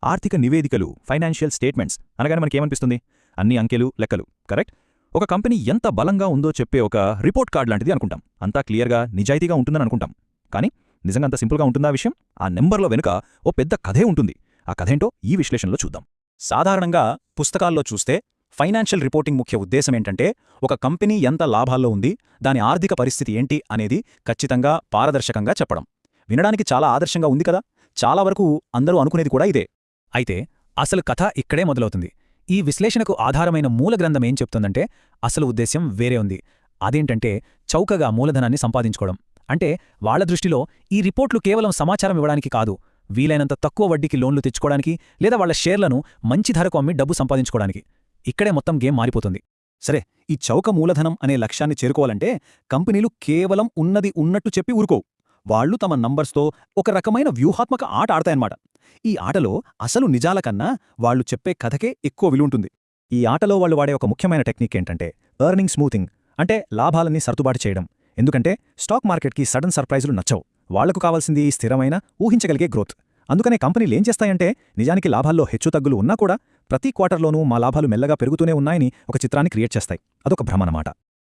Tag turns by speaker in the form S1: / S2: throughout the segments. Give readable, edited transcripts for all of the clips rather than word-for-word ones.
S1: ఆర్థిక నివేదికలు, financial statements అనగానే మనకేమనిపిస్తుంది? అన్ని అంకెలు, లెక్కలు, కరెక్ట్? ఒక కంపెనీ ఎంత బలంగా ఉందో చెప్పే ఒక రిపోర్ట్ కార్డ్ లాంటిది అనుకుంటాం. అంతా క్లియర్గా, నిజాయితీగా ఉంటుందని అనుకుంటాం. కానీ నిజంగా అంత సింపుల్గా ఉంటుందా విషయం? ఆ నెంబర్లో వెనుక ఓ పెద్ద కథే ఉంటుంది. ఆ కథేంటో ఈ విశ్లేషణలో చూద్దాం.
S2: సాధారణంగా పుస్తకాల్లో చూస్తే ఫైనాన్షియల్ రిపోర్టింగ్ ముఖ్య ఉద్దేశమేంటంటే ఒక కంపెనీ ఎంత లాభాల్లో ఉంది, దాని ఆర్థిక పరిస్థితి ఏంటి అనేది ఖచ్చితంగా పారదర్శకంగా చెప్పడం. వినడానికి చాలా ఆదర్శంగా ఉంది కదా. చాలా వరకు అందరూ అనుకునేది కూడా ఇదే. అయితే అసలు కథ ఇక్కడే మొదలవుతుంది. ఈ విశ్లేషణకు ఆధారమైన మూల గ్రంథం ఏం చెప్తుందంటే అసలు ఉద్దేశ్యం వేరే ఉంది. అదేంటంటే చౌకగా మూలధనాన్ని సంపాదించుకోవడం. అంటే వాళ్ల దృష్టిలో ఈ రిపోర్ట్లు కేవలం సమాచారం ఇవ్వడానికి కాదు, వీలైనంత తక్కువ వడ్డీకి లోన్లు తెచ్చుకోవడానికి లేదా వాళ్ల షేర్లను మంచి ధరకు అమ్మి డబ్బు సంపాదించుకోవడానికి. ఇక్కడే మొత్తం గేమ్ మారిపోతుంది. సరే, ఈ చౌక మూలధనం అనే లక్ష్యాన్ని చేరుకోవాలంటే కంపెనీలు కేవలం ఉన్నది ఉన్నట్టు చెప్పి ఊరుకోవు. వాళ్లు తమ నంబర్స్తో ఒక రకమైన వ్యూహాత్మక ఆట ఆడతాయన్నమాట. ఈ ఆటలో అసలు నిజాల కన్నా వాళ్లు చెప్పే కథకే ఎక్కువ విలువుంటుంది. ఈ ఆటలో వాళ్లు వాడే ఒక ముఖ్యమైన టెక్నిక్ ఏంటంటే ఎర్నింగ్ స్మూతింగ్, అంటే లాభాలన్నీ సర్దుబాటు చేయడం. ఎందుకంటే స్టాక్ మార్కెట్కి సడన్ సర్ప్రైజులు నచ్చవు. వాళ్లకు కావాల్సింది స్థిరమైన, ఊహించగలిగే గ్రోత్. అందుకనే కంపెనీలేం చేస్తాయంటే నిజానికి లాభాల్లో హెచ్చుతగ్గులు ఉన్నా కూడా ప్రతి క్వార్టర్లోనూ మా లాభాలు మెల్లగా పెరుగుతూనే ఉన్నాయని ఒక చిత్రాన్ని క్రియేట్ చేస్తాయి. అదొక భ్రమనమాట.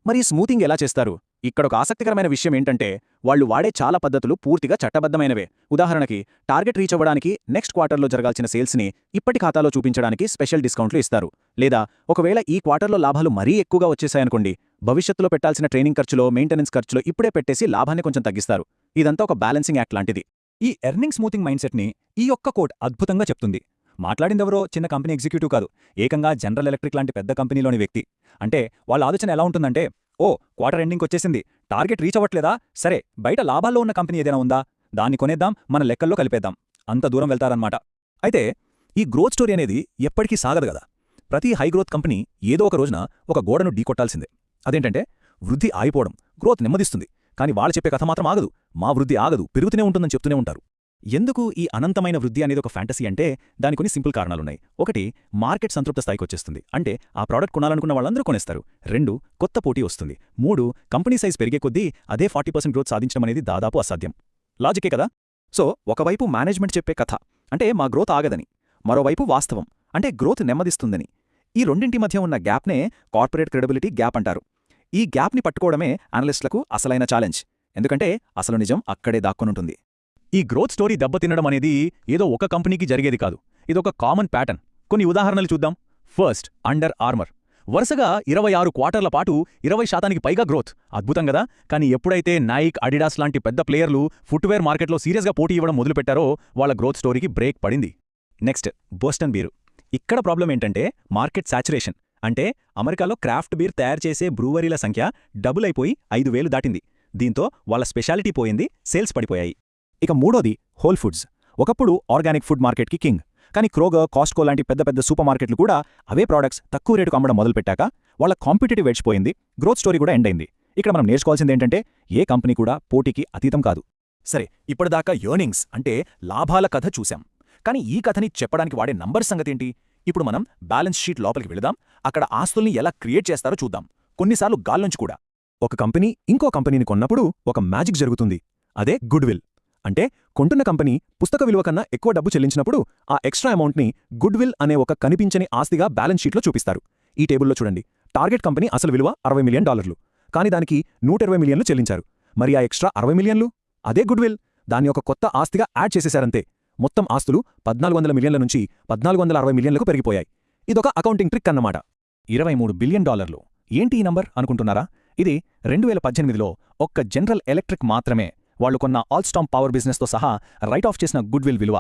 S3: మరి స్మూతింగ్ ఎలా చేస్తారు? ఇక్కడొక ఆసక్తికరమైన విషయం ఏంటంటే వాళ్లు వాడే చాలా పద్ధతులు పూర్తిగా చట్టబద్ధమైనవే. ఉదాహరణకి టార్గెట్ రీచ్ అవ్వడానికి నెక్స్ట్ క్వార్టర్లో జరగాల్సిన సేల్స్ని ఇప్పటి ఖాతాలో చూపించడానికి స్పెషల్ డిస్కౌంట్లు ఇస్తారు. లేదా ఒకవేళ ఈ క్వార్టర్లో లాభాలు మరీ ఎక్కువగా వచ్చేశాయనుకోండి, భవిష్యత్తులో పెట్టాల్సిన ట్రైనింగ్ ఖర్చులో, మెయింటెనెన్స్ ఖర్చులో ఇప్పుడే పెట్టేసి లాభాన్ని కొంచెం తగ్గిస్తారు. ఇదంతా ఒక బ్యాలెన్సింగ్ యాక్ట్ లాంటిది.
S2: ఈ ఎర్నింగ్ స్మూతింగ్ మైండ్సెట్ని ఈ ఒక్క కోట్ అద్భుతంగా చెప్తుంది. మాట్లాడిందెవరో చిన్న కంపెనీ ఎగ్జిక్యూటివ్ కాదు, ఏకంగా జనరల్ ఎలక్ట్రిక్ లాంటి పెద్ద కంపెనీలోని వ్యక్తి. అంటే వాళ్ళ ఆలోచన ఎలా ఉంటుందంటే, ఓ క్వార్టర్ ఎండింగ్ వచ్చేసింది, టార్గెట్ రీచ్ అవ్వట్లేదా, సరే బయట లాభాల్లో ఉన్న కంపెనీ ఏదైనా ఉందా, దాన్ని కొనేద్దాం, మన లెక్కల్లో కలిపేద్దాం. అంత దూరం వెళ్తారన్నమాట.
S1: అయితే ఈ గ్రోత్ స్టోరీ అనేది ఎప్పటికీ సాగదు కదా. ప్రతి హై గ్రోత్ కంపెనీ ఏదో ఒక రోజున ఒక గోడను ఢీకొట్టాల్సిందే. అదేంటంటే వృద్ధి ఆగిపోవడం. గ్రోత్ నెమ్మదిస్తుంది, కానీ వాళ్ళు చెప్పే కథ మాత్రం ఆగదు. మా వృద్ధి ఆగదు, పెరుగుతూనే ఉంటుందని చెప్తూనే ఉంటారు. ఎందుకు ఈ అనంతమైన వృద్ధి అనేది ఒక ఫ్యాంటసీ అంటే దాని కొన్ని సింపుల్ కారణాలున్నాయి. ఒకటి, మార్కెట్ సంతృప్త స్థాయికి వచ్చేస్తుంది, అంటే ఆ ప్రోడక్ట్ కొనాలనుకున్న వాళ్ళందరూ కొనేస్తారు. 2, కొత్త పోటీ వస్తుంది. 3, కంపెనీ సైజ్ పెరిగే కొద్దీ అదే 40% గ్రోత్ సాధించడం అనేది దాదాపు అసాధ్యం. లాజికే కదా. సో ఒకవైపు మేనేజ్మెంట్ చెప్పే కథ అంటే మా గ్రోత్ ఆగదని, మరోవైపు వాస్తవం అంటే గ్రోత్ నెమ్మదిస్తుందని. ఈ రెండింటి మధ్య ఉన్న గ్యాప్నే కార్పొరేట్ క్రెడిబిలిటీ గ్యాప్ అంటారు. ఈ గ్యాప్ని పట్టుకోవడమే అనలిస్టులకు అసలైన ఛాలెంజ్. ఎందుకంటే అసలు నిజం అక్కడే దాక్కునుంటుంది.
S2: ఈ గ్రోత్ స్టోరీ దెబ్బతినడం అనేది ఏదో ఒక కంపెనీకి జరిగేది కాదు, ఇదొక కామన్ ప్యాటర్న్. కొన్ని ఉదాహరణలు చూద్దాం. First, under armour. వరుసగా 26 క్వార్టర్ల పాటు 20% పైగా గ్రోత్. అద్భుతం కదా. కానీ ఎప్పుడైతే నైక్, అడిడాస్ లాంటి పెద్ద ప్లేయర్లు ఫుట్వేర్ మార్కెట్లో సీరియస్గా పోటీ ఇవ్వడం మొదలుపెట్టారో వాళ్ళ గ్రోత్ స్టోరీకి బ్రేక్ పడింది. Next, Boston beer. ఇక్కడ ప్రాబ్లం ఏంటంటే మార్కెట్ సాచురేషన్. అంటే అమెరికాలో క్రాఫ్ట్ బీర్ తయారు చేసే బ్రూవరీల సంఖ్య డబుల్ అయిపోయి 5,000 దాటింది. దీంతో వాళ్ళ స్పెషాలిటీ పోయింది, సేల్స్ పడిపోయాయి.
S1: ఇక మూడోది, హోల్ ఫుడ్స్. ఒకప్పుడు ఆర్గానిక్ ఫుడ్ మార్కెట్కి కింగ్. కానీ క్రోగర్, కాస్ట్కో లాంటి పెద్ద పెద్ద సూపర్ మార్కెట్లు కూడా అవే ప్రోడక్ట్స్ తక్కువ రేటుకు అమ్మడం మొదలుపెట్టాక వాళ్ళ కాంపిటేటివ్ ఎడ్జ్ పోయింది, గ్రోత్ స్టోరీ కూడా ఎండ్ అయింది. ఇక్కడ మనం నేర్చుకోవాల్సిందేంటంటే ఏ కంపెనీ కూడా పోటీకి అతీతం కాదు.
S2: సరే, ఇప్పటిదాకా ఎర్నింగ్స్ అంటే లాభాల కథ చూశాం. కానీ ఈ కథని చెప్పడానికి వాడే నంబర్ సంగతేంటి? ఇప్పుడు మనం బ్యాలెన్స్ షీట్ లోపలికి వెళదాం. అక్కడ ఆస్తుల్ని ఎలా క్రియేట్ చేస్తారో చూద్దాం. కొన్నిసార్లు గాల్లోంచి కూడా.
S1: ఒక కంపెనీ ఇంకో కంపెనీని కొన్నప్పుడు ఒక మ్యాజిక్ జరుగుతుంది. అదే గుడ్ విల్. అంటే కొంటున్న కంపెనీ పుస్తక విలువ కన్నా ఎక్కువ డబ్బు చెల్లించినప్పుడు ఆ ఎక్స్ట్రా అమౌంట్ని గుడ్ విల్ అనే ఒక కనిపించని ఆస్తిగా బ్యాలెన్స్ షీట్లో చూపిస్తారు. ఈ టేబుల్లో చూడండి. టార్గెట్ కంపెనీ అసలు విలువ $60 మిలియన్. కానీ దానికి $120 మిలియన్లు చెల్లించారు. మరి ఆ ఎక్స్ట్రా $60 మిలియన్లు అదే గుడ్ విల్. దాన్ని ఒక కొత్త ఆస్తిగా యాడ్ చేసేశారంతే. మొత్తం ఆస్తులు 1,400 మిలియన్ల నుంచి 1,460 మిలియన్లకు పెరిగిపోయాయి. ఇదొక అకౌంటింగ్ ట్రిక్ అన్నమాట.
S2: $23 బిలియన్. ఏంటి ఈ నంబర్ అనుకుంటున్నారా? ఇది 2018లో ఒక్క జనరల్ ఎలక్ట్రిక్ మాత్రమే వాళ్లు కొన్న ఆల్స్టామ్ పవర్ బిజినెస్తో సహా రైట్ ఆఫ్ చేసిన గుడ్ విల్ విలువ.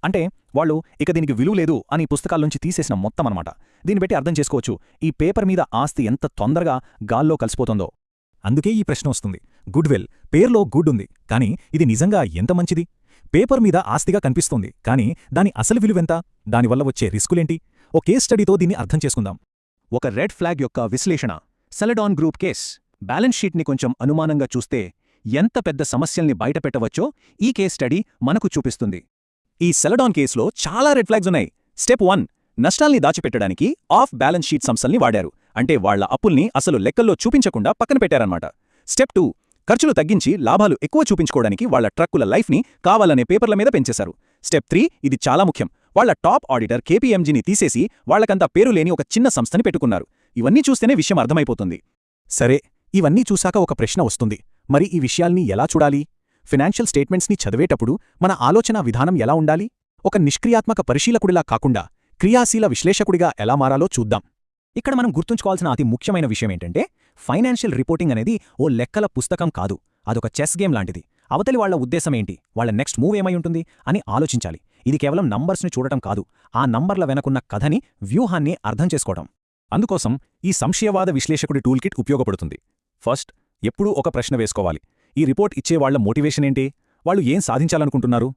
S2: అంటే వాళ్ళు ఇక దీనికి విలువ లేదు అని పుస్తకాల్లోంచి తీసేసిన మొత్తం అన్నమాట. దీన్ని బట్టి అర్థం చేసుకోవచ్చు ఈ పేపర్ మీద ఆస్తి ఎంత తొందరగా గాల్లో కలిసిపోతుందో.
S1: అందుకే ఈ ప్రశ్న వస్తుంది. గుడ్ విల్, పేర్లో గుడ్ ఉంది, కానీ ఇది నిజంగా ఎంత మంచిది? పేపర్ మీద ఆస్తిగా కనిపిస్తోంది, కానీ దాని అసలు విలువెంత? దానివల్ల వచ్చే రిస్కులేంటి? ఓ కేస్ స్టడీతో దీన్ని అర్థం చేసుకుందాం.
S3: ఒక రెడ్ ఫ్లాగ్ యొక్క విశ్లేషణ. సెలడాన్ గ్రూప్ కేస్. బ్యాలెన్స్ షీట్ని కొంచెం అనుమానంగా చూస్తే ఎంత పెద్ద సమస్యల్ని బయటపెట్టవచ్చో ఈ కేస్ స్టడీ మనకు చూపిస్తుంది. ఈ సెలడాన్ కేసులో చాలా రెడ్ ఫ్లాగ్స్ ఉన్నాయి. స్టెప్ 1, నష్టాల్ని దాచిపెట్టడానికి ఆఫ్ బ్యాలెన్స్ షీట్ సంస్థల్ని వాడారు. అంటే వాళ్ల అప్పుల్ని అసలు లెక్కల్లో చూపించకుండా పక్కన పెట్టారన్నమాట. స్టెప్ 2, ఖర్చులు తగ్గించి లాభాలు ఎక్కువ చూపించుకోవడానికి వాళ్ల ట్రక్కుల లైఫ్ని కావాలనే పేపర్ల మీద పెంచేశారు. స్టెప్ 3, ఇది చాలా ముఖ్యం,
S2: వాళ్ళ టాప్ ఆడిటర్ కేపీఎంజీని తీసేసి వాళ్లకంతా పేరు లేని ఒక చిన్న సంస్థని పెట్టుకున్నారు. ఇవన్నీ చూస్తేనే విషయం అర్థమైపోతుంది. సరే, ఇవన్నీ చూశాక ఒక ప్రశ్న వస్తుంది. మరి ఈ విషయాల్ని ఎలా చూడాలి? ఫినాన్షియల్ స్టేట్మెంట్స్ని చదివేటప్పుడు మన ఆలోచనా విధానం ఎలా ఉండాలి? ఒక నిష్క్రియాత్మక పరిశీలకుడిలా కాకుండా క్రియాశీల విశ్లేషకుడిగా ఎలా మారాలో చూద్దాం. ఇక్కడ మనం గుర్తుంచుకోవాల్సిన అతి ముఖ్యమైన విషయమేంటంటే, ఫైనాన్షియల్ రిపోర్టింగ్ అనేది ఓ లెక్కల పుస్తకం కాదు. అదొక చెస్ గేమ్ లాంటిది. అవతలి వాళ్ల ఉద్దేశమేంటి, వాళ్ల నెక్స్ట్ మూవ్ ఏమై ఉంటుంది అని ఆలోచించాలి. ఇది కేవలం నంబర్స్ని చూడటం కాదు, ఆ నంబర్ల వెనకున్న కథని, వ్యూహాన్ని అర్థం చేసుకోవడం. అందుకోసం ఈ సంశయవాద విశ్లేషకుడి టూల్ కిట్ ఉపయోగపడుతుంది. ఫస్ట్, ఎప్పుడూ ఒక ప్రశ్న వేసుకోవాలి. ఈ రిపోర్ట్ ఇచ్చే వాళ్ల మోటివేషన్ ఏంటి? వాళ్ళు ఏం సాధించాలనుకుంటున్నారు?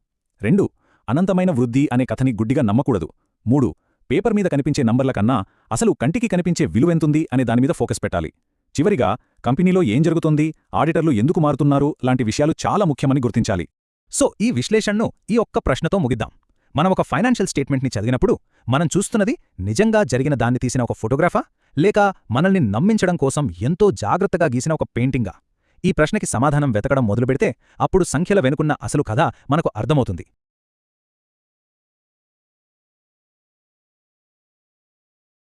S2: 2, అనంతమైన వృద్ధి అనే కథని గుడ్డిగా నమ్మకూడదు. 3, పేపర్ మీద కనిపించే నంబర్ల కన్నా అసలు కంటికి కనిపించే విలువెంతుంది అనే దానిమీద ఫోకస్ పెట్టాలి. చివరిగా, కంపెనీలో ఏం జరుగుతోంది, ఆడిటర్లు ఎందుకు మారుతున్నారు లాంటి విషయాలు చాలా ముఖ్యమని గుర్తించాలి. సో ఈ విశ్లేషణను ఈ ఒక్క ప్రశ్నతో ముగిద్దాం. మనం ఒక ఫైనాన్షియల్ స్టేట్మెంట్ని చదివినప్పుడు మనం చూస్తున్నది నిజంగా జరిగిన దాన్ని తీసిన ఒక ఫోటోగ్రాఫా, లేక మనల్ని నమ్మించడం కోసం ఎంతో జాగ్రత్తగా గీసిన ఒక పెయింటింగా? ఈ ప్రశ్నకి సమాధానం వెతకడం మొదలుపెడితే అప్పుడు సంఖ్యల వెనుకున్న అసలు కథ మనకు అర్థమవుతుంది.